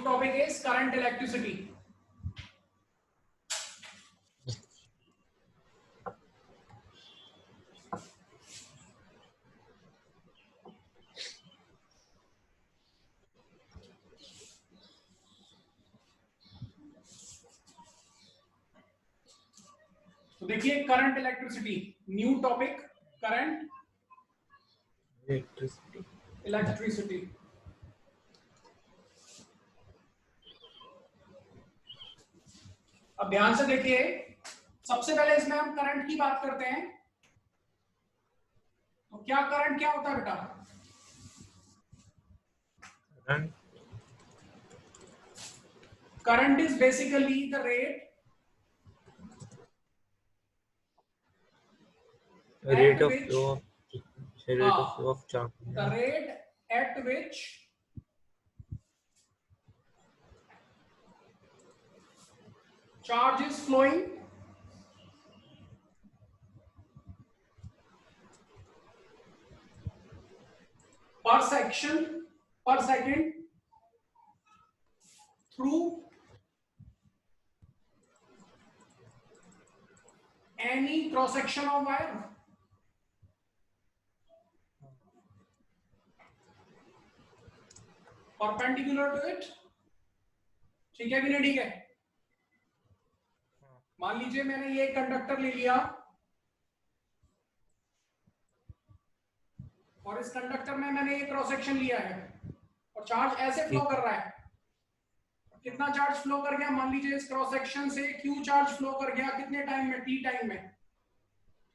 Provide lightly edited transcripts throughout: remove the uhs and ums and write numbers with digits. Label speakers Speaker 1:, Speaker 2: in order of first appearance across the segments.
Speaker 1: topic is current electricity. तो देखिए current electricity, new topic, current electricity. अब ध्यान से देखिए, सबसे पहले इसमें हम करंट की बात करते हैं। तो क्या करंट क्या होता है बेटा? Current is basically the rate
Speaker 2: of flow of charge.
Speaker 1: The rate at which charge is flowing per second through any cross section of wire. Perpendicular to it. ठीक है कि नहीं? ठीक है। मान लीजिए मैंने ये कंडक्टर ले लिया और इस कंडक्टर में मैंने ये क्रॉस सेक्शन लिया है और चार्ज ऐसे फ्लो कर रहा है। कितना चार्ज फ्लो कर गया? मान लीजिए इस क्रॉस सेक्शन से Q चार्ज फ्लो कर गया कितने टाइम में? T टाइम में।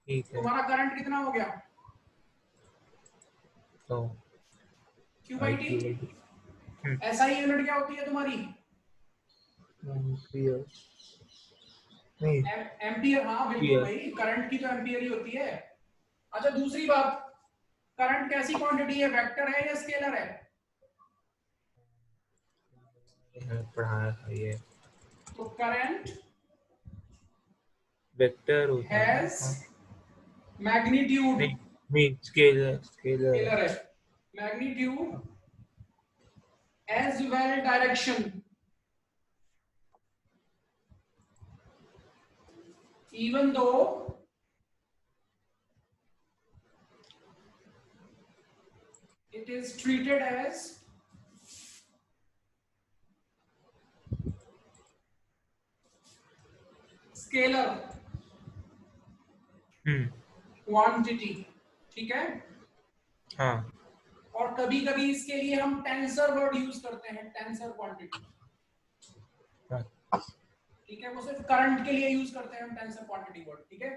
Speaker 1: तुम्हारा करंट कितना हो गया?
Speaker 2: तो
Speaker 1: Q by T। SI unit क्या होती है तुम्हारी? एम्पियर। हाँ बिल्कुल भाई, करंट की तो एम्पियर ही होती है। अच्छा दूसरी बात, करंट कैसी क्वांटिटी है? वेक्टर है या स्केलर है?
Speaker 2: पढ़ाया है ये।
Speaker 1: तो करंट
Speaker 2: वेक्टर होता है,
Speaker 1: हैज मैग्नीट्यूड।
Speaker 2: नहीं स्केलर
Speaker 1: है। Magnitude as well direction, even though it is treated as scalar quantity। ठीक है।
Speaker 2: हाँ।
Speaker 1: और कभी कभी इसके लिए हम टेंसर वर्ड यूज करते हैं, टेंसर क्वांटिटी। ठीक है, वो सिर्फ करंट के लिए यूज करते हैं हम टेंसर क्वांटिटी वर्ड। ठीक है।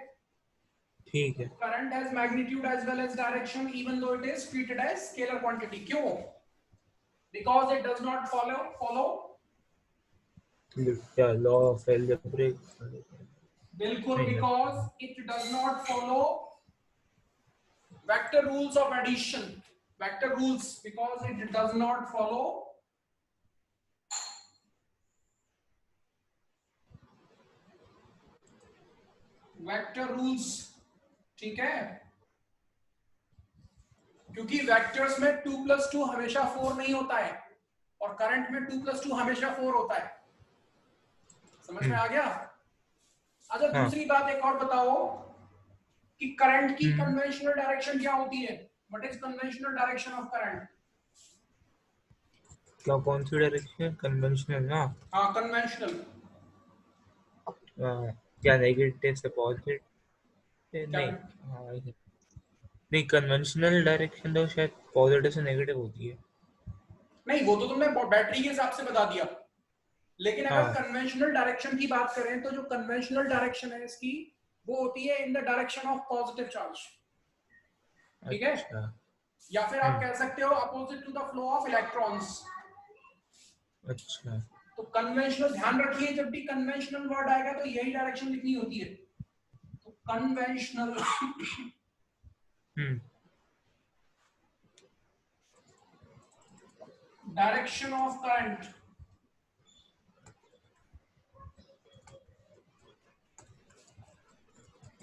Speaker 2: ठीक है।
Speaker 1: Current has magnitude as well as direction even though it is treated as scalar quantity. क्यों? Because it does not follow
Speaker 2: law of algebraic.
Speaker 1: बिल्कुल, because it does not follow vector rules of addition. Vector rules, because it does not follow vector rules. ठीक है, क्योंकि vectors में 2+2 हमेशा 4 नहीं होता है और करंट में 2+2 हमेशा 4 होता है। समझ में आ गया? अच्छा दूसरी बात एक और बताओ कि करंट की कन्वेंशनल डायरेक्शन क्या होती है? What is conventional direction of current?
Speaker 2: क्या कौन सी डायरेक्शन? कन्वेंशनल ना?
Speaker 1: हाँ कन्वेंशनल।
Speaker 2: क्या नेगेटिव से पॉजिटिव? नहीं नहीं, कन्वेंशनल डायरेक्शन तो शायद पॉजिटिव से नेगेटिव होती है।
Speaker 1: नहीं, वो तो तुमने बैटरी के हिसाब से बता दिया, लेकिन अगर कन्वेंशनल डायरेक्शन की बात करें तो जो कन्वेंशनल डायरेक्शन है इसकी वो होती है in the direction of positive charge. ठीक है। या फिर आप कह सकते हो opposite to the flow of electrons.
Speaker 2: अच्छा।
Speaker 1: तो कन्वेंशनल, ध्यान रखिए जब भी कन्वेंशनल वर्ड आएगा तो यही डायरेक्शन लिखनी होती है। तो conventional direction of current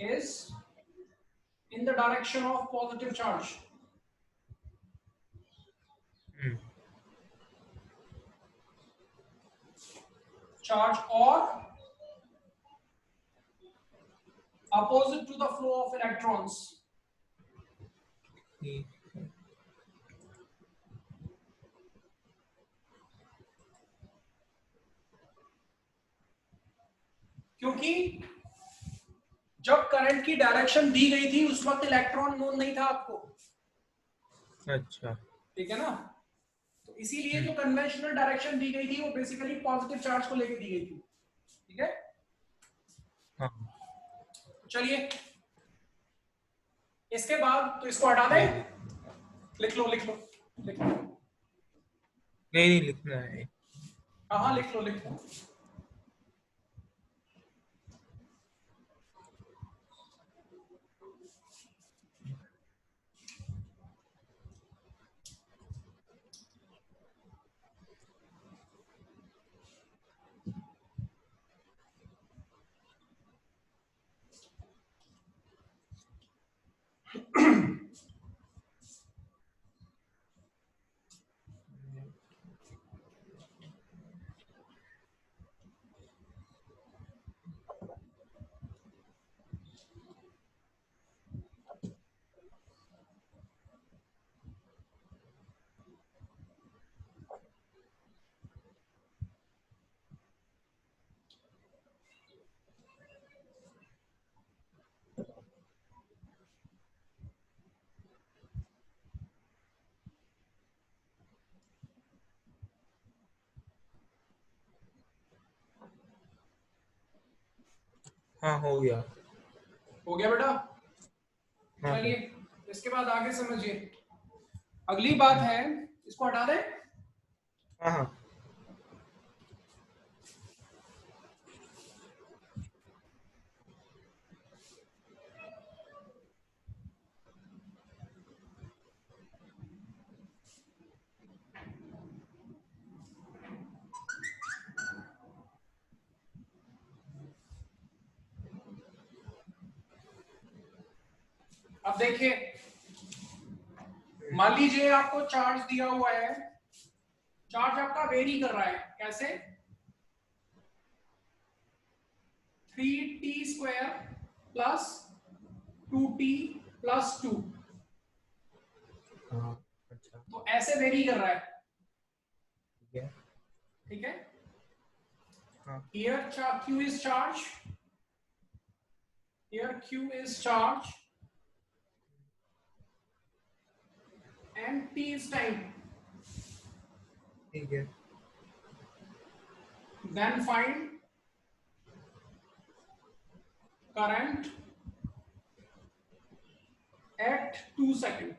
Speaker 1: is in the direction of positive charge. charge or opposite to the flow of electrons. क्योंकि जब करंट की डायरेक्शन दी गई थी उस वक्त इलेक्ट्रॉन नोन नहीं था आपको।
Speaker 2: अच्छा,
Speaker 1: ठीक है ना, तो इसीलिए जो कन्वेंशनल डायरेक्शन दी गई थी वो बेसिकली पॉजिटिव चार्ज को लेकर दी गई थी। ठीक है,
Speaker 2: हाँ
Speaker 1: चलिए इसके बाद तो इसको हटा दें, लिख लो लिख लो लिख लो।
Speaker 2: नहीं लिखना है।
Speaker 1: हाँ हाँ लिख लो लिख लो।
Speaker 2: हाँ हो गया
Speaker 1: बेटा।
Speaker 2: हाँ
Speaker 1: चलिए इसके बाद आगे समझिए, अगली बात है, इसको हटा दें।
Speaker 2: हाँ हाँ
Speaker 1: अब देखिए, मान लीजिए आपको चार्ज दिया हुआ है, चार्ज आपका वेरी कर रहा है, कैसे? 3t² plus 2t plus 2।
Speaker 2: हाँ अच्छा
Speaker 1: तो ऐसे वेरी कर रहा है।
Speaker 2: ठीक है
Speaker 1: ठीक है,
Speaker 2: हाँ
Speaker 1: here q is charge, here q is charge and t is time.
Speaker 2: ठीक है
Speaker 1: Then find current at 2 seconds.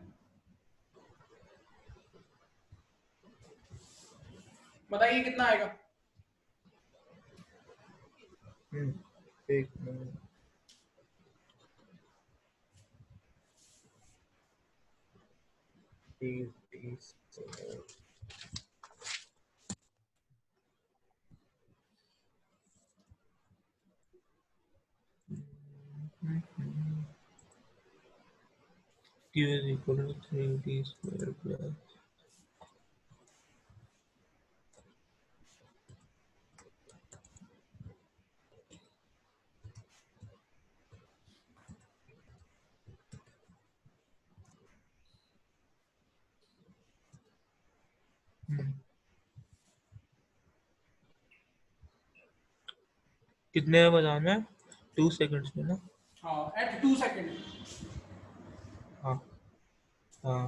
Speaker 1: बताइए कितना आएगा?
Speaker 2: एक मिनट तीस Q is equal to 3t² plus कितने में बताना है? 2 सेकंड्स में ना?
Speaker 1: हाँ, at 2 seconds.
Speaker 2: हाँ हाँ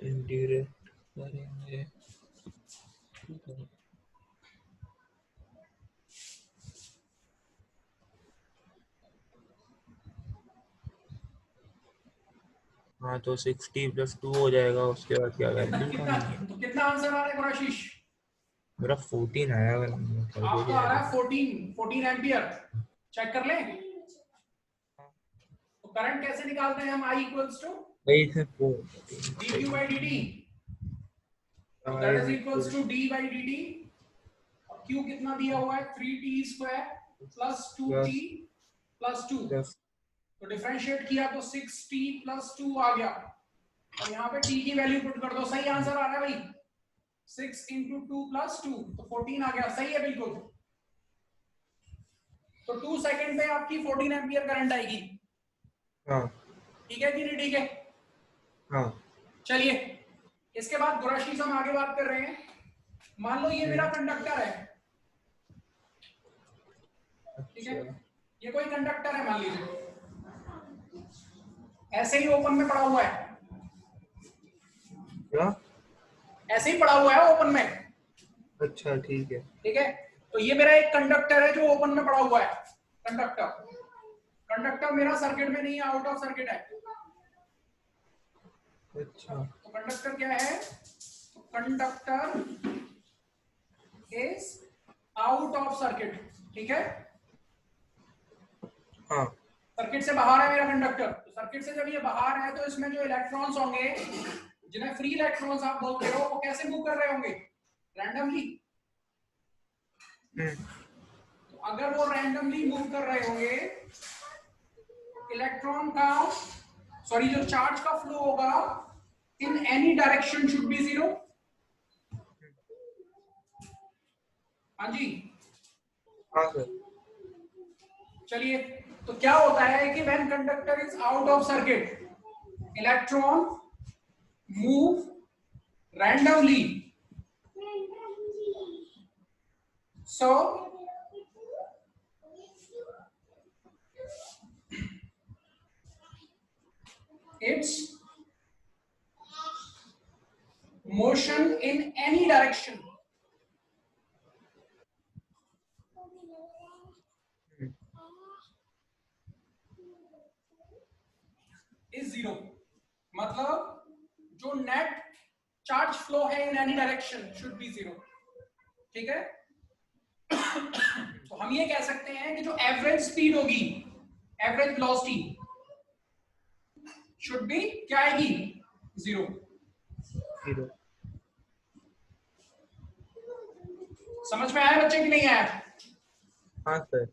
Speaker 2: इंटीग्रेट करेंगे हाँ तो 60 + 2 हो जाएगा, उसके बाद क्या वैल्यू
Speaker 1: तो कितना आंसर आ रहा है कुराशिश?
Speaker 2: मेरा 14 आया अगर
Speaker 1: आपका आ रहा है 14 एम्पियर। चेक कर लें। तो करंट कैसे निकालते हैं हम? I equals to dq by dt, that is equals to d by dt। q कितना दिया हुआ है? 3t² plus 2t plus 2। तो डिफरेंशिएट किया तो 6t plus 2 आ गया, और यहाँ पे t की वैल्यू पुट कर दो। सही आंसर आ रहा है भाई, 6 इंटू 2 प्लस 2 तो 14 आ गया, सही है बिल्कुल। तो 2 सेकंड पे आपकी 14 एम्पियर करंट आएगी।
Speaker 2: हाँ
Speaker 1: ठीक है कि नहीं? ठीक है।
Speaker 2: हाँ।
Speaker 1: चलिए इसके बाद गुरशीस हम आगे बात कर रहे हैं। मान लो ये मेरा कंडक्टर है, ठीक है, ये कोई कंडक्टर है मान लीजिए, ऐसे ही ओपन में पड़ा हुआ है,
Speaker 2: क्या?
Speaker 1: ऐसे ही पड़ा हुआ है ओपन में।
Speaker 2: अच्छा ठीक है।
Speaker 1: ठीक है, तो ये मेरा एक कंडक्टर है जो ओपन में पड़ा हुआ है। कंडक्टर कंडक्टर मेरा सर्किट में नहीं है, आउट ऑफ सर्किट है।
Speaker 2: अच्छा
Speaker 1: तो कंडक्टर क्या है? Conductor is out of circuit. ठीक है,
Speaker 2: हाँ
Speaker 1: सर्किट से बाहर है मेरा कंडक्टर। तो सर्किट से जब ये बाहर है तो इसमें जो इलेक्ट्रॉन्स होंगे, जिन्हें फ्री इलेक्ट्रॉन्स आप बोलते हो, वो कैसे मूव कर रहे होंगे? रैंडमली। तो अगर वो रैंडमली मूव कर रहे होंगे, इलेक्ट्रॉन का जो चार्ज का फ्लो होगा in any direction should be 0। हाँ जी,
Speaker 2: हाँ सर।
Speaker 1: चलिए, तो क्या होता है कि when conductor is out of circuit, electron move randomly. So its motion in any direction is 0। मतलब जो नेट चार्ज फ्लो है in any direction should be 0। ठीक है, तो हम ये कह सकते हैं कि जो एवरेज स्पीड होगी, एवरेज वेलोसिटी शुड बी क्या आएगी? 0। समझ में आया बच्चे कि नहीं आया?
Speaker 2: हाँ सर।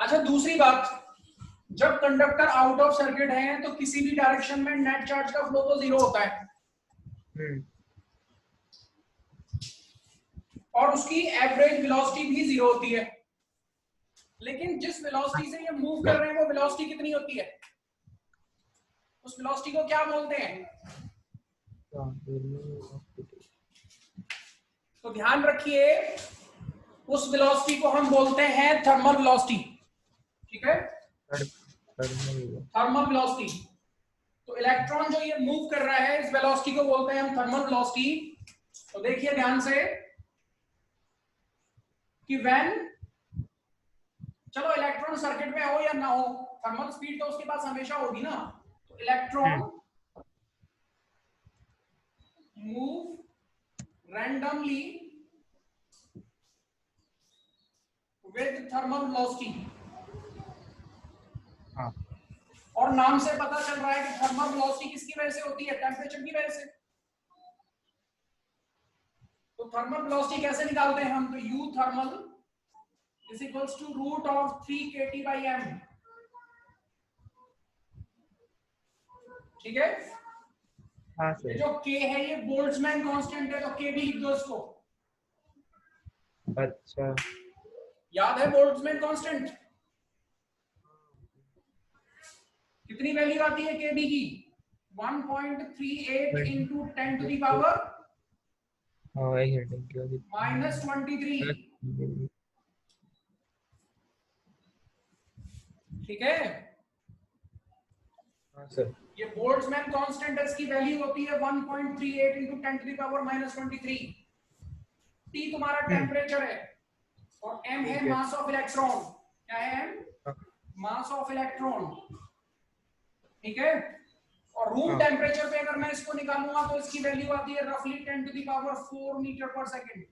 Speaker 1: अच्छा, दूसरी बात, जब कंडक्टर आउट ऑफ सर्किट है तो किसी भी डायरेक्शन में नेट चार्ज का फ्लो तो 0 होता है और उसकी एवरेज वेलोसिटी भी 0 होती है। लेकिन जिस वेलोसिटी से ये मूव कर रहे हैं वो वेलोसिटी कितनी होती है? उस वेलोसिटी को क्या बोलते हैं? तो ध्यान रखिए, उस वेलोसिटी को हम बोलते हैं थर्मल वेलोसिटी। ठीक है, थर्मल वेलोसिटी। तो इलेक्ट्रॉन जो ये मूव कर रहा है इस वेलोसिटी को बोलते हैं हम थर्मल वेलोसिटी। तो देखिए ध्यान से कि व्हेन, चलो इलेक्ट्रॉन सर्किट में हो या ना हो, थर्मल स्पीड तो उसके पास हमेशा होगी ना। तो electron move randomly with thermal velocity. और नाम से पता चल रहा है कि थर्मल वेलोसिटी किसकी वजह से होती है? टेम्परेचर की वजह से। तो थर्मल वेलोसिटी कैसे निकालते हैं हम? तो U thermal is equals to root of 3 kT by m। ठीक है,
Speaker 2: हाँ सर।
Speaker 1: ये जो K है ये बोल्ट्जमैन कांस्टेंट है, तो K भी लिख दो इसको।
Speaker 2: अच्छा,
Speaker 1: याद है बोल्ट्जमैन कांस्टेंट? कितनी वैल्यू आती है Kb की? 1.38 into 10 to the power minus 23। ठीक है,
Speaker 2: हाँ सर।
Speaker 1: ये बोल्ट्जमैन कांस्टेंट है, इसकी वैल्यू होती है 1.38 into 10 to the power minus 23। T तुम्हारा टेम्परेचर है और m है मास ऑफ इलेक्ट्रॉन। क्या है m? Mass of electron. ठीक है, और रूम टेम्परेचर पे अगर मैं इसको निकालूंगा तो इसकी वैल्यू आती है रफली 10 to the power 4 metre per second.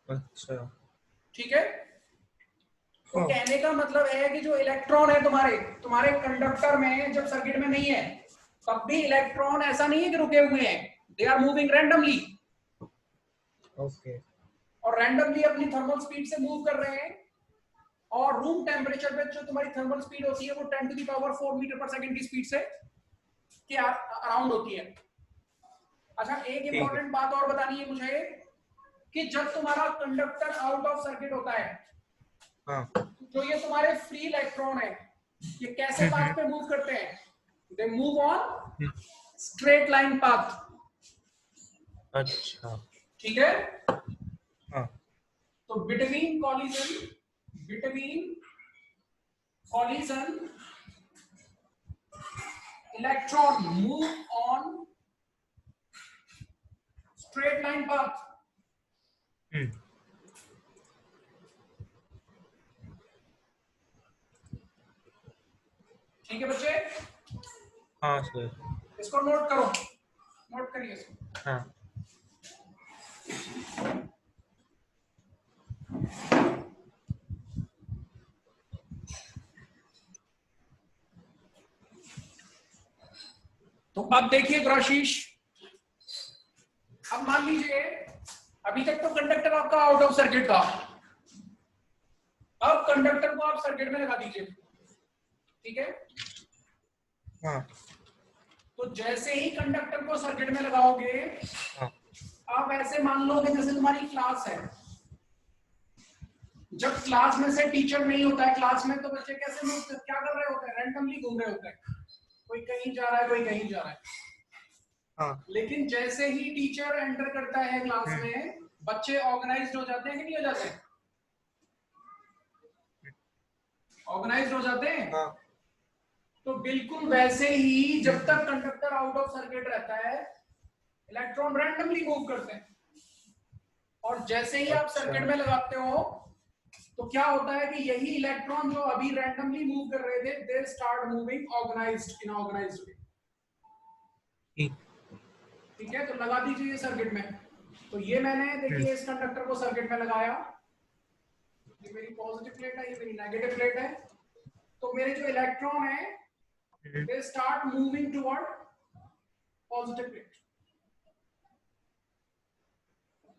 Speaker 2: अच्छा,
Speaker 1: ठीक है, तो कहने का मतलब है कि जो इलेक्ट्रॉन है तुम्हारे कंडक्टर में, जब सर्किट में नहीं है तब भी इलेक्ट्रॉन ऐसा नहीं है कि रुके हुए हैं, they are moving randomly.
Speaker 2: Okay.
Speaker 1: और रैंडमली अपनी थर्मल स्पीड से मूव कर रहे हैं। और रूम टेम्परेचर पे जो तुम्हारी थर्मल स्पीड होती है वो 10 to the power 4 metre per second की स्पीड से के अराउंड होती है। अच्छा, एक
Speaker 2: ठीक है।
Speaker 1: इंपॉर्टेंट बात और बतानी है मुझे कि जब तुम्हारा कंडक्टर आउट ऑफ सर्किट होता है,
Speaker 2: हाँ।
Speaker 1: जो ये तुम्हारे फ्री इलेक्ट्रॉन है, ये कैसे पाथ पे मूव करते हैं? They move on straight line path.
Speaker 2: अच्छा।
Speaker 1: ठीक है,
Speaker 2: हाँ।
Speaker 1: तो between collision electron move on straight line path. ठीक है बच्चे,
Speaker 2: हाँ सर।
Speaker 1: इसको नोट करो, नोट करिए इसको।
Speaker 2: हाँ।
Speaker 1: तो अब देखिए गुराशीष, अब मान लीजिए अभी तक तो कंडक्टर आपका आउट ऑफ सर्किट था, अब कंडक्टर को आप सर्किट में लगा दीजिए। ठीक है,
Speaker 2: हाँ।
Speaker 1: तो जैसे ही कंडक्टर को सर्किट में लगाओगे,
Speaker 2: हाँ।
Speaker 1: आप ऐसे मान लो कि जैसे तुम्हारी क्लास है, जब क्लास में से टीचर नहीं होता है क्लास में, तो बच्चे कैसे क्या कर रहे होते हैं? रैंडमली घूम रहे होते हैं, कोई कहीं जा रहा है, कोई कहीं जा रहा है।
Speaker 2: हाँ।
Speaker 1: लेकिन जैसे ही टीचर एंटर करता है क्लास में, बच्चे ऑर्गेनाइज्ड हो जाते हैं कि नहीं हो जाते? ऑर्गेनाइज्ड हो जाते हैं।
Speaker 2: हाँ।
Speaker 1: तो बिल्कुल वैसे ही जब तक कंडक्टर आउट ऑफ सर्किट रहता है, इलेक्ट्रॉन रैंडमली मूव करते हैं, और जैसे ही आप सर्किट में लगाते हो, तो क्या होता है कि यही इलेक्ट्रॉन जो अभी रैंडमली मूव कर रहे थे, they start moving organised in organised way. ठीक है, तो लगा दीजिए सर्किट में। तो ये मैंने देखिए इस कंडक्टर को सर्किट में लगाया, ये मेरी पॉजिटिव प्लेट है, ये मेरी नेगेटिव प्लेट है। तो मेरे जो इलेक्ट्रॉन है, दे start moving toward positive plate.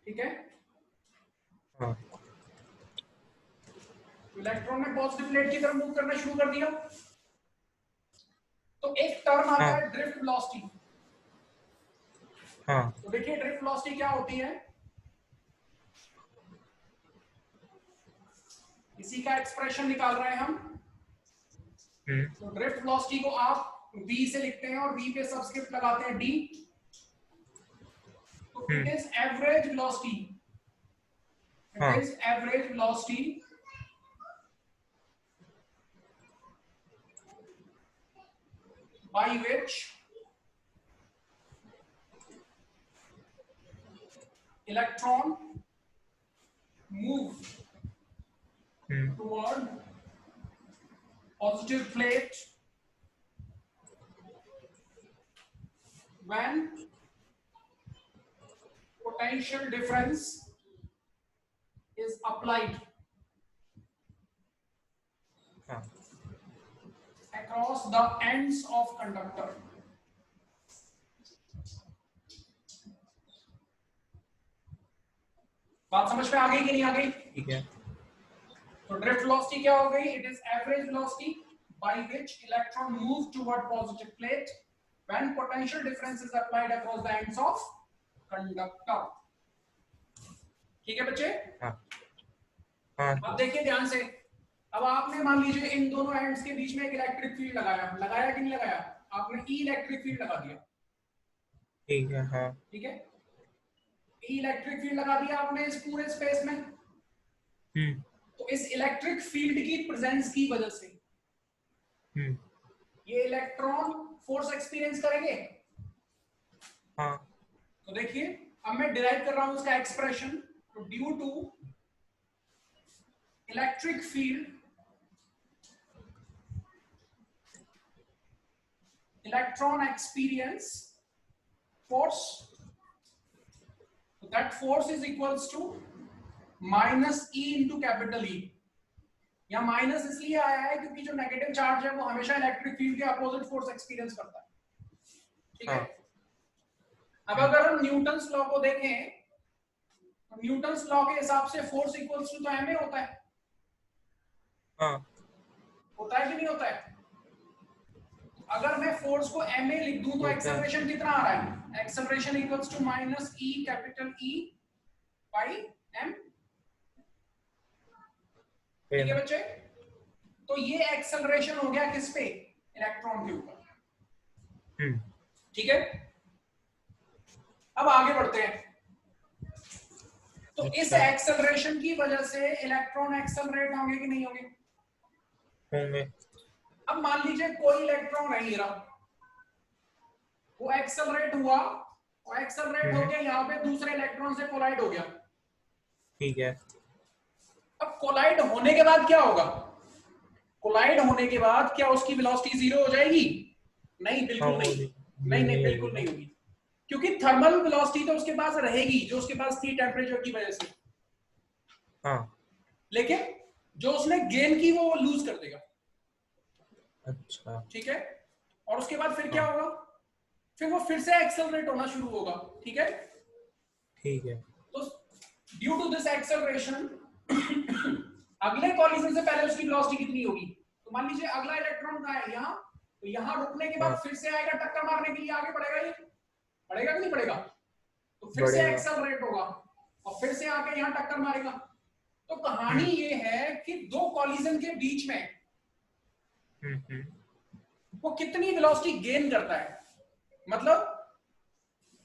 Speaker 1: ठीक है, इलेक्ट्रॉन ने पॉजिटिव प्लेट की तरफ मूव करना शुरू कर दिया। तो एक टर्म आता है ड्रिफ्ट वेलोसिटी। तो देखिए ड्रिफ्ट वेलोसिटी क्या होती है, इसी का एक्सप्रेशन निकाल रहे हैं हम। तो ड्रिफ्ट वेलोसिटी को आप v से लिखते हैं और v पे सबस्क्रिप्ट लगाते हैं d। तो it is average velocity, it is average velocity by which electron move toward positive plate when potential difference is applied across the ends of conductor. बात समझ में आ गई कि नहीं आ गई?
Speaker 2: ठीक है।
Speaker 1: तो ड्रिफ्ट वेलोसिटी क्या हो गई? It is average velocity by which electron move toward positive plate when potential difference is applied across the ends of conductor. ठीक है बच्चे? अब देखिए ध्यान से, अब आपने मान लीजिए इन दोनों एंड्स के बीच में एक इलेक्ट्रिक फील्ड लगाया, लगाया कि नहीं लगाया? आपने ई इलेक्ट्रिक फील्ड लगा दिया।
Speaker 2: ठीक है। हाँ।
Speaker 1: ठीक है, ई इलेक्ट्रिक फील्ड लगा दिया आपने इस पूरे स्पेस में। तो इस इलेक्ट्रिक फील्ड की प्रेजेंस की वजह से ये इलेक्ट्रॉन फोर्स एक्सपीरियंस करेंगे।
Speaker 2: हाँ।
Speaker 1: तो देखिए अब मैं डिराइव कर रहा हूं उसका एक्सप्रेशन। तो due to electric field, electron experience force, that force is equals to minus e into capital e. या माइनस इसलिए आया है क्योंकि जो नेगेटिव चार्ज है वो हमेशा इलेक्ट्रिक फील्ड के अपोजिट फोर्स एक्सपीरियंस करता है। ठीक है, अब अगर हम न्यूटन्स लॉ को देखें, तो न्यूटन्स लॉ के हिसाब से फोर्स इक्वल्स टू तो एम ए होता है। होता है कि नहीं होता है? अगर मैं फोर्स को एम ए लिख दूं तो एक्सेलरेशन कितना आ रहा है? Acceleration equals to minus e capital e by m. ठीक है बच्चे, तो ये एक्सेलरेशन हो गया किस पे, इलेक्ट्रॉन के ऊपर। ठीक है, अब आगे बढ़ते हैं। तो इस एक्सेलरेशन की वजह से इलेक्ट्रॉन एक्सेलरेट होंगे कि नहीं होंगे?
Speaker 2: होंगे।
Speaker 1: अब मान लीजिए कोई इलेक्ट्रॉन है हीरा, वो एक्सेलरेट हुआ और एक्सेलरेट हो गया यहाँ पे दूसरे इलेक्ट्रॉन से कोलाइड हो गया।
Speaker 2: ठीक है।
Speaker 1: अब कोलाइड होने के बाद क्या होगा? कोलाइड होने के बाद क्या उसकी वेलोसिटी जीरो हो जाएगी? नहीं, बिल्कुल नहीं। नहीं नहीं, बिल्कुल नहीं होगी, क्योंकि थर्मल वेलोसिटी तो उसके पास रहेगी जो उसके पास थी टेम्परेचर की वजह से।
Speaker 2: हाँ।
Speaker 1: लेकिन जो उसने गेन की वो लूज कर देगा।
Speaker 2: अच्छा।
Speaker 1: ठीक है, और उसके बाद फिर क्या होगा? फिर वो फिर से एक्सेलरेट होना शुरू होगा। ठीक है।
Speaker 2: ठीक है।
Speaker 1: तो ड्यू टू दिस एक्सेलरेशन अगले कॉलिजन से पहले उसकी वेलोसिटी कितनी होगी? तो मान लीजिए अगला इलेक्ट्रॉन कहाँ है, यहाँ, तो यहाँ रुकने के बाद फिर से आएगा टक्कर मारने के लिए, आगे बढ़ेगा, ये बढ़ेगा कि नहीं बढ़ेगा? तो फिर से एक्सेलरेट होगा और फिर से आके यहाँ टक्कर मारेगा। तो कहानी ये है कि दो कॉलिजन के बीच में वो कितनी वेलोसिटी गेन करता है। मतलब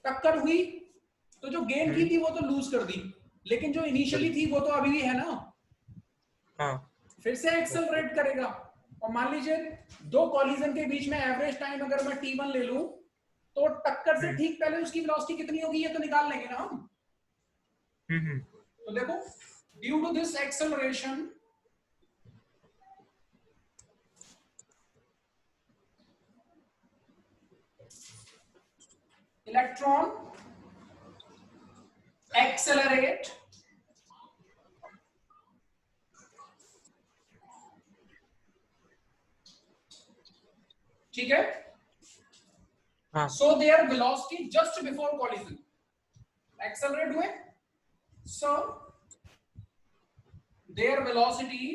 Speaker 1: टक्कर हुई तो जो गेन की थी वो तो लूज कर दी, लेकिन जो इनिशियली थी वो तो अभी भी है ना।
Speaker 2: हाँ।
Speaker 1: फिर से एक्सेलरेट करेगा। और मान लीजिए दो कॉलिजन के बीच में एवरेज टाइम अगर मैं t1 ले लूं, तो टक्कर से ठीक पहले उसकी वेलोसिटी कितनी होगी ये तो निकाल लेंगे ना हम। तो देखो, due to this acceleration electron accelerate ठीक है। So their velocity just before collision accelerate हुए, so their velocity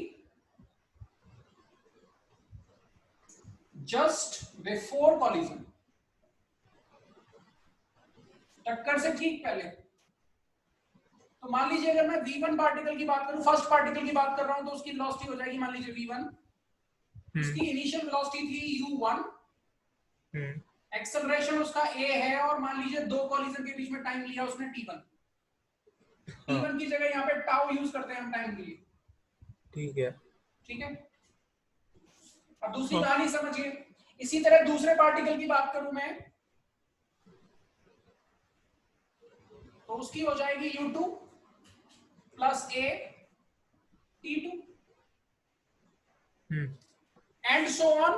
Speaker 1: just before collision, टक्कर से ठीक पहले। तो मान लीजिए अगर मैं v1 पार्टिकल की बात करूं, फर्स्ट पार्टिकल की बात कर रहा हूं, तो उसकी वेलोसिटी हो जाएगी मान लीजिए v1, उसकी इनिशियल वेलोसिटी थी u1, एक्सेलरेशन उसका a है, और मान लीजिए दो कॉलिजन के बीच में टाइम लिया उसने t1। t1 की जगह यहाँ पे टाउ यूज करते हैं हम टाइम के लिए। ठीक है, ठीक है। अब दूसरी कहानी समझिए। इसी तरह दूसरे पार्टिकल की बात करूं मैं, तो उसकी हो जाएगी u2 plus a t2 and so on,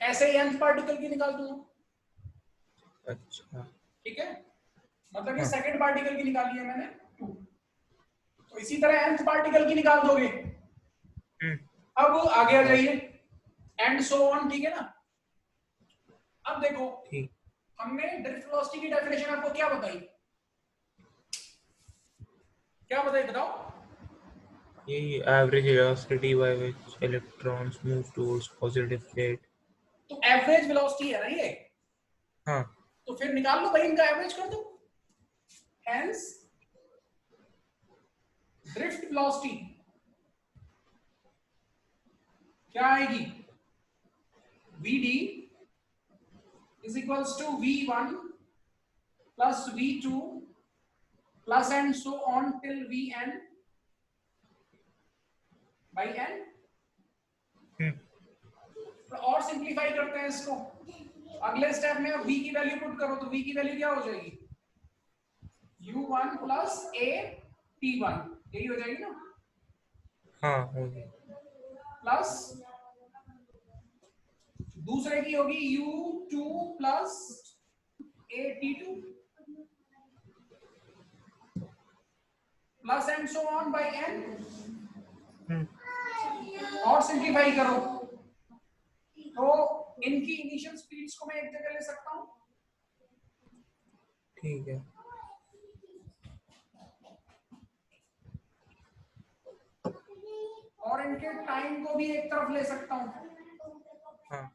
Speaker 1: ऐसे ही nth पार्टिकल की निकाल दूंगा।
Speaker 2: अच्छा।
Speaker 1: ठीक है, मतलब ये सेकंड पार्टिकल की निकाली है मैंने 2, तो इसी तरह nth पार्टिकल की निकाल दोगे। अब आगे आ जाइए, एंड सो ऑन। ठीक है ना। अब देखो, हमने ड्रिफ्ट वेलोसिटी की डेफिनेशन आपको क्या बताई, क्या बताई बताओ?
Speaker 2: ये average velocity by which electrons move towards positive state.
Speaker 1: तो एवरेज वेलोसिटी है ना ये।
Speaker 2: हाँ,
Speaker 1: तो फिर निकाल लो भाई, इनका एवरेज कर दो। हेंस ड्रिफ्ट वेलोसिटी क्या आएगी? vd is equals to v1 plus v2 plus and so on till vn by n। और सिंप्लीफाई करते हैं इसको। अगले स्टेप में अब v की वैल्यू पुट करो, तो v की वैल्यू क्या हो जाएगी? u1 plus a t1, यही हो जाएगी ना।
Speaker 2: हाँ होगी।
Speaker 1: प्लस दूसरे की होगी u2 plus a t2 plus and so on by n। और सिंप्लीफाई करो तो इनकी इनिशियल स्पीड्स को मैं एक जगह ले सकता हूं।
Speaker 2: ठीक है।
Speaker 1: और इनके टाइम को भी एक तरफ ले सकता हूं।
Speaker 2: हाँ।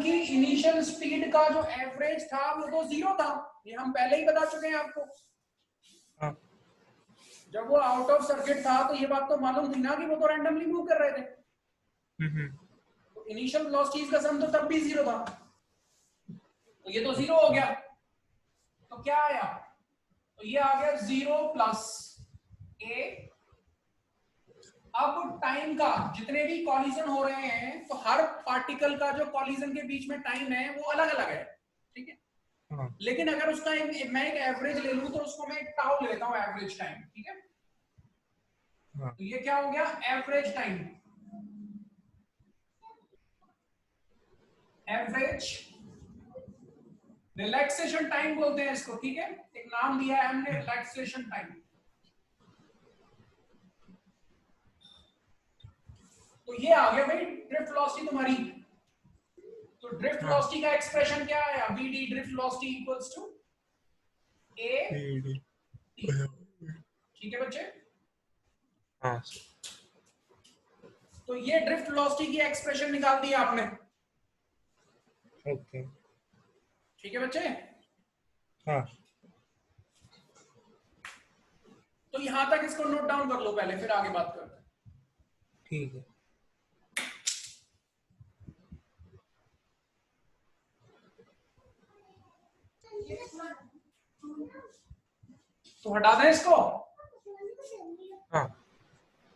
Speaker 1: क्योंकि इनिशियल स्पीड का जो एवरेज था वो तो 0 था, ये हम पहले ही बता चुके हैं आपको।
Speaker 2: हाँ
Speaker 1: जब वो आउट ऑफ सर्किट था तो ये बात तो मालूम थी ना कि वो तो रैंडमली मूव कर रहे थे। तो इनिशियल वेलोसिटीज का सम तो तब भी 0 था, तो ये तो 0 हो गया। तो क्या आया, तो ये आ गया 0 प्लस ए। अब टाइम का जितने भी कॉलिजन हो रहे हैं तो हर पार्टिकल का जो कॉलिजन के बीच में टाइम है वो अलग अलग है, ठीक है।
Speaker 2: हाँ
Speaker 1: लेकिन अगर उसका मैं एक एवरेज ले लूं तो उसको मैं एक टाउ ले लेता हूं, एवरेज टाइम, ठीक है।
Speaker 2: हाँ
Speaker 1: तो ये क्या हो गया, average time, average relaxation time बोलते हैं इसको, ठीक है। एक नाम दिया है हमने, रिलैक्सेशन टाइम। तो ये आ गया भाई ड्रिफ्ट वेलोसिटी तुम्हारी। तो ड्रिफ्ट
Speaker 2: हाँ
Speaker 1: वेलोसिटी का एक्सप्रेशन क्या आया, vd drift velocity equals to a, ठीक है बच्चे।
Speaker 2: हाँ
Speaker 1: तो ये ड्रिफ्ट वेलोसिटी की एक्सप्रेशन निकाल दी आपने,
Speaker 2: ओके
Speaker 1: ठीक है बच्चे।
Speaker 2: हाँ
Speaker 1: तो यहां तक इसको नोट डाउन कर लो पहले, फिर आगे बात करते हैं।
Speaker 2: ठीक है।
Speaker 1: तो हटा दें इसको।
Speaker 2: हाँ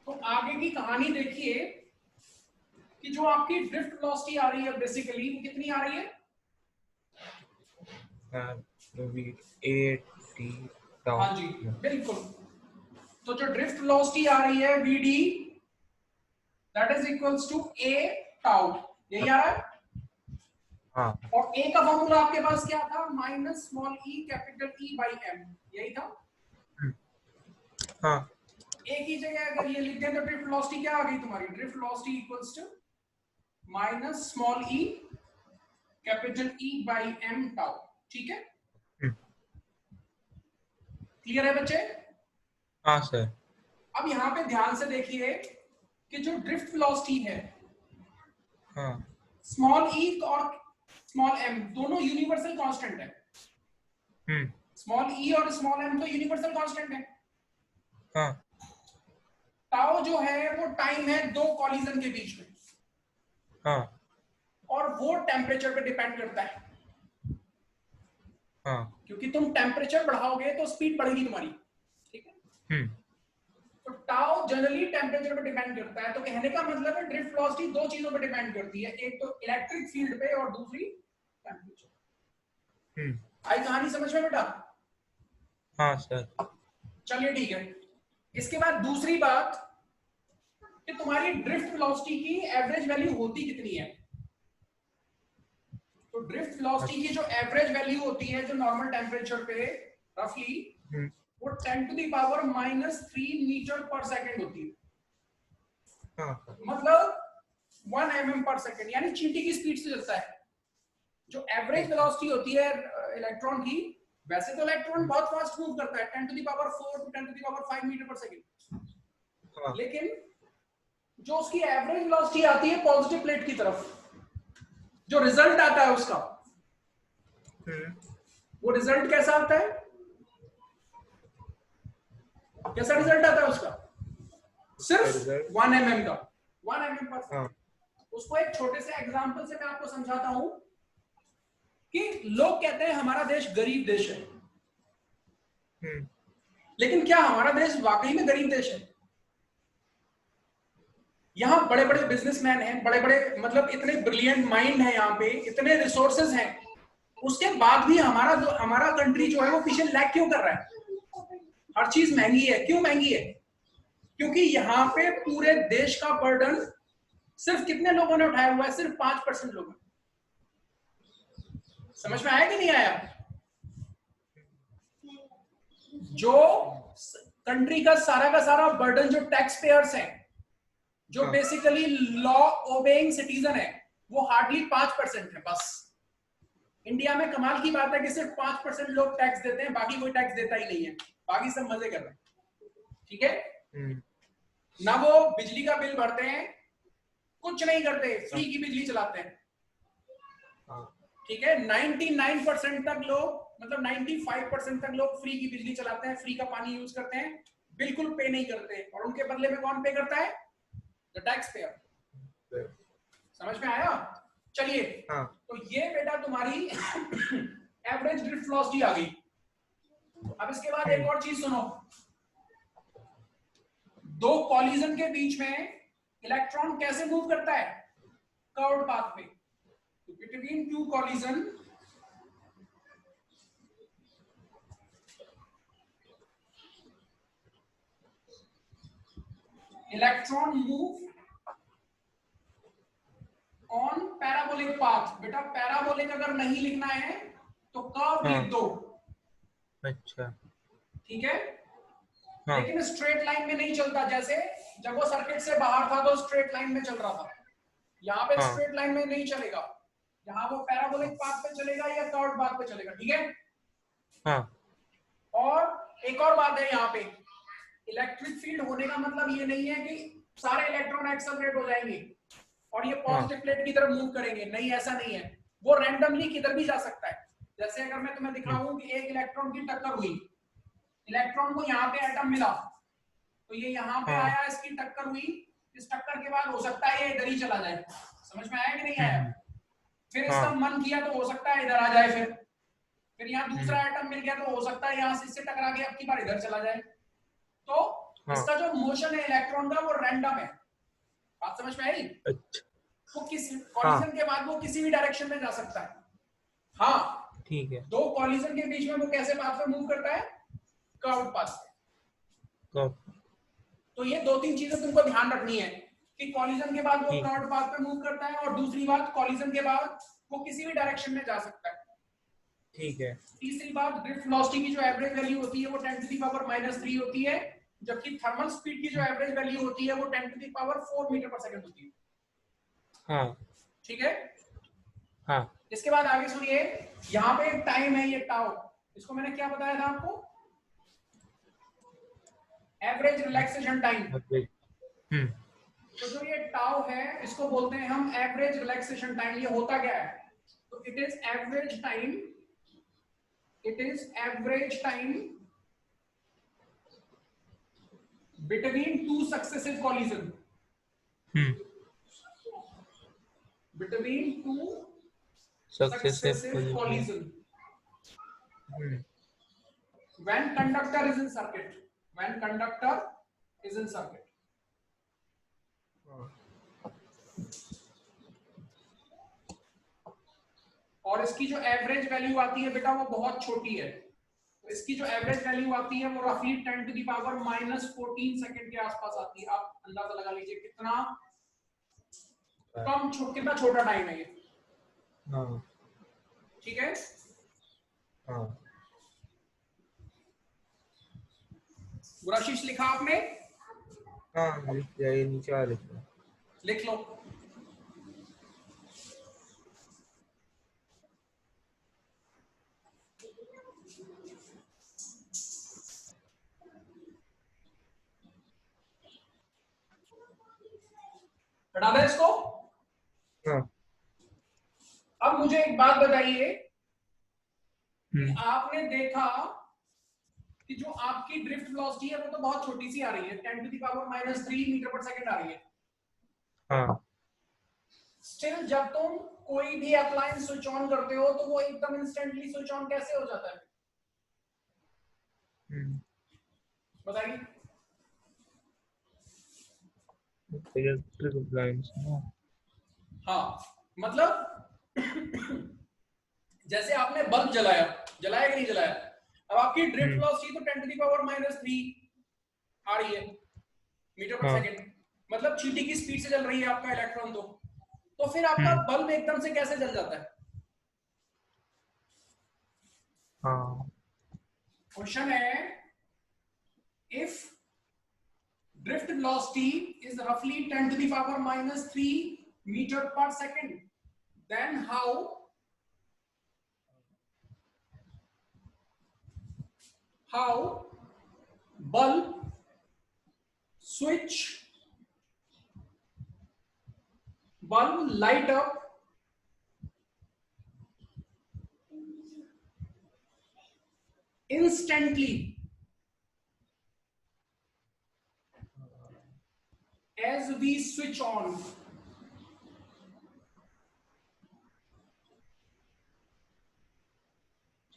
Speaker 1: तो आगे की कहानी देखिए कि जो आपकी ड्रिफ्ट वेलोसिटी आ रही है बेसिकली वो कितनी आ रही है,
Speaker 2: ए टी टाउ।
Speaker 1: हाँ जी बिल्कुल। तो जो ड्रिफ्ट वेलोसिटी आ रही है vd that is equals to a tau, यही आ रहा है।
Speaker 2: हाँ
Speaker 1: और a का फॉर्मूला आपके पास क्या था, minus small e capital E by m, यही था।
Speaker 2: हाँ
Speaker 1: a की जगह अगर ये लिख दें तो ड्रिफ्ट वेलोसिटी क्या आ गई तुम्हारी, drift velocity equals to minus small e capital E by m tau, ठीक है। क्लियर है बच्चे।
Speaker 2: हाँ सर।
Speaker 1: अब यहां पे ध्यान से देखिए कि जो ड्रिफ्ट वेलोसिटी है,
Speaker 2: हाँ
Speaker 1: स्मॉल e और स्मॉल m दोनों यूनिवर्सल कांस्टेंट है। स्मॉल e और स्मॉल m तो यूनिवर्सल कांस्टेंट है।
Speaker 2: हाँ
Speaker 1: टाउ जो है वो टाइम है दो कॉलिजन के बीच में,
Speaker 2: हाँ
Speaker 1: और वो टेम्परेचर पे डिपेंड करता है।
Speaker 2: हाँ
Speaker 1: क्योंकि तुम टेम्परेचर बढ़ाओगे तो स्पीड बढ़ेगी तुम्हारी, ठीक है। तो टाउ जनरली टेम्परेचर पे डिपेंड करता है। तो कहने का मतलब है ड्रिफ्ट वेलोसिटी दो चीजों पे डिपेंड करती है, एक तो इलेक्ट्रिक फील्ड पे और दूसरी टेम्परेचर। आई कहानी समझ में बेटा।
Speaker 2: हाँ सर।
Speaker 1: चलिए ठीक है। इसके बाद दूसरी बात कि तुम्हारी ड्रिफ्ट वेलोसिटी की एवरेज वैल्यू होती कितनी है। तो ड्रिफ्ट वेलोसिटी की जो एवरेज वैल्यू होती है जो नॉर्मल टेम्परेचर पे रफली वो 10 to the power -3 metre per second होती है। मतलब 1 mm पर सेकंड, यानी चींटी की स्पीड से चलता है। जो एवरेज वेलोसिटी होती है इलेक्ट्रॉन की, वैसे तो इलेक्ट्रॉन बहुत फास्ट मूव करता है 10 to the power 4 to 10 to the power 5 metre per second, लेकिन जो उसकी एवरेज वेलोसिटी आती है पॉजिटिव प्लेट की तरफ, जो रिजल्ट आता है उसका, वो रिजल्ट कैसा आता है, कैसा रिजल्ट आता है उसका, सिर्फ 1 mm का, 1 mm पर सेकंड। उसको एक छोटे से एग्जांपल से मैं आपको समझाता हूं कि लोग कहते हैं हमारा देश गरीब देश है, लेकिन क्या हमारा देश वाकई में गरीब देश है। यहाँ बड़े बड़े बिजनेसमैन हैं, बड़े बड़े मतलब इतने ब्रिलियंट माइंड है यहाँ पे, इतने रिसोर्सेज हैं, उसके बाद भी हमारा कंट्री जो है वो पीछे लैग क्यों कर रहा है। हर चीज महंगी है, क्यों महंगी है, क्योंकि यहाँ पे पूरे देश का बर्डन सिर्फ कितने लोगों ने उठाया हुआ है, सिर्फ 5% लोगों। समझ में आया कि नहीं आया। जो कंट्री का सारा बर्डन जो टैक्स पेयर्स हैं, जो बेसिकली लॉ ओबेइंग सिटीजन है, वो हार्डली 5% है बस। इंडिया में कमाल की बात है कि सिर्फ 5% लोग टैक्स देते हैं, बाकी कोई टैक्स देता ही नहीं है, बाकी सब मजे कर रहे हैं, ठीक है। ना वो बिजली का बिल भरते हैं, कुछ नहीं करते, फ्री की बिजली चलाते हैं।
Speaker 2: हाँ
Speaker 1: ठीक है, 99% तक लोग, मतलब 95% तक लोग फ्री की बिजली चलाते हैं, फ्री का पानी यूज करते हैं, बिल्कुल पे नहीं करते, और उनके बदले में कौन पे करता है? The tax payer. समझ में आया? चलिए,
Speaker 2: हाँ
Speaker 1: तो ये बेटा तुम्हारी एवरेज ड्रिफ्ट वेलोसिटी आ गई। अब इसके बाद एक और चीज सुनो, दो कॉलिजन के बीच में इलेक्ट्रॉन कैसे मूव करता है? कर्व्ड पाथ पे। Between two collision electron move on parabolic path. बेटा पैराबोलिक अगर नहीं लिखना है तो कर्व
Speaker 2: हाँ
Speaker 1: लिख दो,
Speaker 2: अच्छा
Speaker 1: ठीक है?
Speaker 2: हाँ
Speaker 1: लेकिन स्ट्रेट लाइन में नहीं चलता, जैसे जब वो सर्किट से बाहर था तो स्ट्रेट लाइन में चल रहा था, यहाँ पे
Speaker 2: हाँ
Speaker 1: स्ट्रेट लाइन में नहीं चलेगा, यहाँ वो पैराबोलिक पाथ पे चलेगा या कर्व्ड पाथ पे चलेगा, ठीक है?
Speaker 2: हाँ
Speaker 1: और एक और बात है यहाँ पे, इलेक्ट्रिक फील्ड होने का मतलब ये नहीं है कि सारे इलेक्ट्रॉन एक्सेलरेट हो जाएंगे और ये
Speaker 2: हाँ
Speaker 1: पॉजिटिव प्लेट की तरफ मूव करेंगे, नहीं ऐसा नहीं है, वो रैंडमली किधर भी जा सकता है। जैसे अगर मैं तुम्हें दिखाऊं कि एक इलेक्ट्रॉन की टक्कर हुई, इलेक्ट्रॉन को यहाँ पे एटम मिला, तो ये यहाँ पे
Speaker 2: हाँ
Speaker 1: आया, इसकी टक्कर हुई, इस टक्कर के बाद हो सकता है ये इधर ही चला जाए। समझ में आया कि नहीं आया?
Speaker 2: हम्म
Speaker 1: फिर इसका
Speaker 2: हाँ
Speaker 1: मन किया तो हो सकता है इधर आ जाए, फिर यहाँ दूसरा
Speaker 2: हम्म
Speaker 1: एटम मिल गया तो हो सकता है यहाँ से इससे टकरा के अब की बार इधर चला जाए। तो
Speaker 2: हाँ
Speaker 1: इसका जो मोशन है इलेक्ट्रॉन का वो रैंडम है। बात समझ में आई?
Speaker 2: अच्छा
Speaker 1: वो किसी
Speaker 2: हाँ
Speaker 1: कॉलिजन के बाद वो किसी भी डायरेक्शन में जा सकता है। हाँ,
Speaker 2: ठीक है
Speaker 1: दो कॉलिजन के बीच में वो कैसे पाथ पे मूव करता है? कर्व्ड पाथ पे।
Speaker 2: कब
Speaker 1: तो ये दो तीन चीजें तुमको ध्यान रखनी है कि कॉलिजन के बाद वो
Speaker 2: ठीक
Speaker 1: कर्व्ड पाथ पे मूव करता है, और दूसरी बात कॉलिजन के बाद वो किसी भी डायरेक्शन में जा सकता है।
Speaker 2: ठीक है
Speaker 1: तीसरी बात, ड्रिफ्ट वेलोसिटी की जो एवरेज वैल्यू होती है वो 10⁻³ होती है, जबकि थर्मल स्पीड की जो एवरेज वैल्यू होती है वो 10⁴ मीटर पर सेकंड होती है।
Speaker 2: हाँ
Speaker 1: ठीक है?
Speaker 2: हाँ
Speaker 1: इसके बाद आगे सुनिए, यहाँ पे एक टाइम है, ये टाउ, इसको मैंने क्या बताया था आपको? Average relaxation time.
Speaker 2: हम्म
Speaker 1: तो जो ये टाउ है इसको बोलते हैं हम एवरेज रिलैक्सेशन टाइम। ये होता क्या है? तो it is average time, it is average time between two successive collision,
Speaker 2: hmm
Speaker 1: between two
Speaker 2: successive
Speaker 1: successive collision
Speaker 2: hmm
Speaker 1: when conductor is in circuit, when conductor is in circuit। और इसकी जो average value आती है बेटा वो बहुत छोटी है, तो इसकी जो एवरेज वैल्यू आती है वो रफली 10⁻⁻14 सेकंड के आसपास आती है। आप अंदाजा लगा लीजिए कितना कम, कितना छोटा टाइम है ये।
Speaker 2: हाँ
Speaker 1: ठीक है?
Speaker 2: हाँ
Speaker 1: गुराशीष लिखा आपने?
Speaker 2: हाँ लिख जाइए, नीचे आ लिख
Speaker 1: लिख लो। हटा दे इसको।
Speaker 2: हाँ
Speaker 1: अब मुझे एक बात बताइए कि आपने देखा कि जो आपकी ड्रिफ्ट वेलोसिटी है वो तो बहुत छोटी सी आ रही है, 10⁻³ मीटर पर सेकंड आ रही है।
Speaker 2: हाँ
Speaker 1: स्टिल जब तुम कोई भी अप्लायंस स्विच ऑन करते हो तो वो एकदम इंस्टेंटली स्विच ऑन कैसे हो जाता है? बताइए।
Speaker 2: इलेक्ट्रिक अप्लायंस ना।
Speaker 1: हाँ, मतलब जैसे आपने बल्ब जलाया, जलाया कि नहीं जलाया, अब आपकी ड्रिफ्ट वेलोसिटी तो 10⁻³ आ रही है मीटर पर सेकंड, मतलब चींटी की स्पीड से चल रही है आपका इलेक्ट्रॉन। तो फिर आपका बल्ब एकदम से कैसे जल जाता है?
Speaker 2: हाँ
Speaker 1: क्वेश्चन है, if drift velocity is roughly 10⁻³ meter per second, then how bulb switch, bulb light up instantly as we switch on.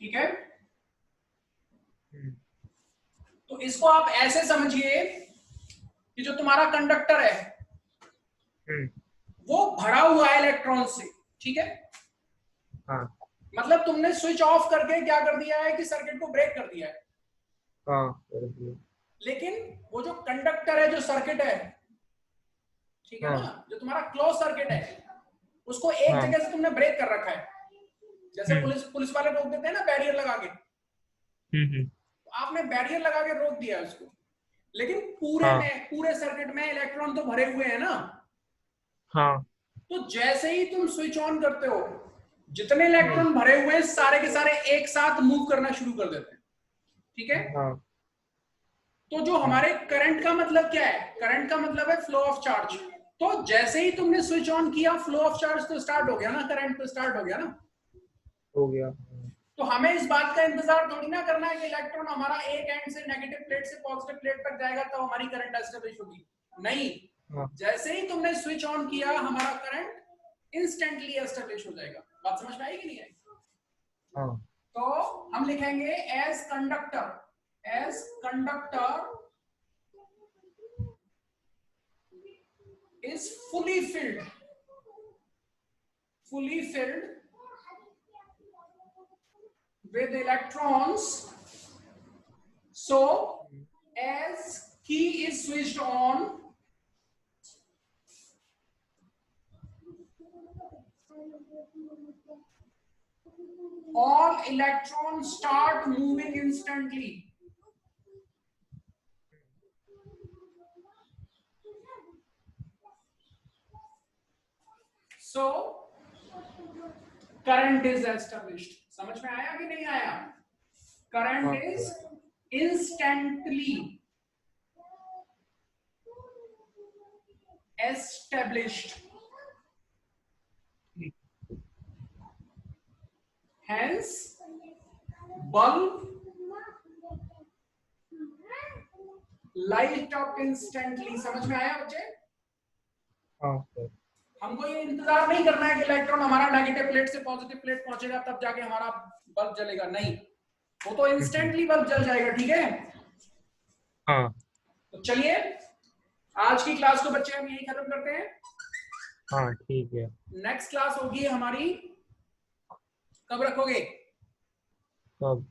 Speaker 1: ठीक है, तो इसको आप ऐसे समझिए कि जो तुम्हारा कंडक्टर है वो भरा हुआ है इलेक्ट्रॉन से, ठीक है।
Speaker 2: हाँ
Speaker 1: मतलब तुमने स्विच ऑफ करके क्या कर दिया है कि सर्किट को ब्रेक कर दिया है।
Speaker 2: हाँ कर दिया।
Speaker 1: लेकिन वो जो कंडक्टर है, जो सर्किट है, ठीक है
Speaker 2: हाँ
Speaker 1: ना, जो तुम्हारा क्लोज सर्किट है, उसको एक
Speaker 2: हाँ
Speaker 1: जगह से तुमने ब्रेक कर रखा है। जैसे पुलिस वाले रोक देते हैं ना बैरियर लगा के, तो आपने बैरियर लगा के रोक दिया उसको। लेकिन
Speaker 2: हाँ
Speaker 1: पूरे सर्किट में इलेक्ट्रॉन तो भरे हुए हैं ना।
Speaker 2: हाँ
Speaker 1: तो जैसे ही तुम स्विच ऑन करते हो, जितने इलेक्ट्रॉन भरे हुए हैं सारे के सारे एक साथ मूव करना शुरू कर देते हैं, ठीक है।
Speaker 2: हाँ
Speaker 1: तो जो हमारे करंट का मतलब क्या है, करंट का मतलब है फ्लो ऑफ चार्ज। तो जैसे ही तुमने स्विच ऑन किया, फ्लो ऑफ चार्ज तो स्टार्ट हो गया ना, करंट तो स्टार्ट हो गया ना।
Speaker 2: हो गया।
Speaker 1: तो हमें इस बात का इंतजार थोड़ी ना करना है कि इलेक्ट्रॉन हमारा एक एंड से नेगेटिव प्लेट से पॉजिटिव प्लेट तक जाएगा तब हमारी करंट एस्टेब्लिश होगी। नहीं,
Speaker 2: हाँ
Speaker 1: जैसे ही तुमने स्विच ऑन किया हमारा करंट इंस्टेंटली एस्टेब्लिश हो जाएगा। बात समझ में आई कि नहीं आई?
Speaker 2: हाँ
Speaker 1: तो हम लिखेंगे as conductor is fully filled with electrons, so as key is switched on, all electrons start moving instantly. So current is established. समझ में आया कि नहीं आया? Current is instantly established. Hence bulb light up instantly. समझ में आया बच्चे?
Speaker 2: हाँ सर।
Speaker 1: हमको ये इंतजार नहीं करना है कि इलेक्ट्रॉन हमारा नेगेटिव प्लेट से पॉजिटिव प्लेट पहुंचेगा तब जाके हमारा बल्ब जलेगा, नहीं, वो तो इंस्टेंटली बल्ब जल जाएगा, ठीक है।
Speaker 2: हाँ
Speaker 1: तो चलिए आज की क्लास को बच्चे हम यही खत्म करते हैं।
Speaker 2: हाँ ठीक है।
Speaker 1: नेक्स्ट क्लास होगी हमारी, कब रखोगे?
Speaker 2: कब?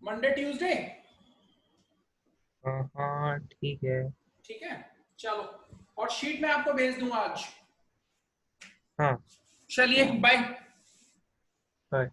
Speaker 1: Monday Tuesday?
Speaker 2: हाँ हाँ ठीक है।
Speaker 1: ठीक है, चलो, और शीट में आपको भेज दूंगा आज।
Speaker 2: हाँ
Speaker 1: चलिए बाय।
Speaker 2: बाय।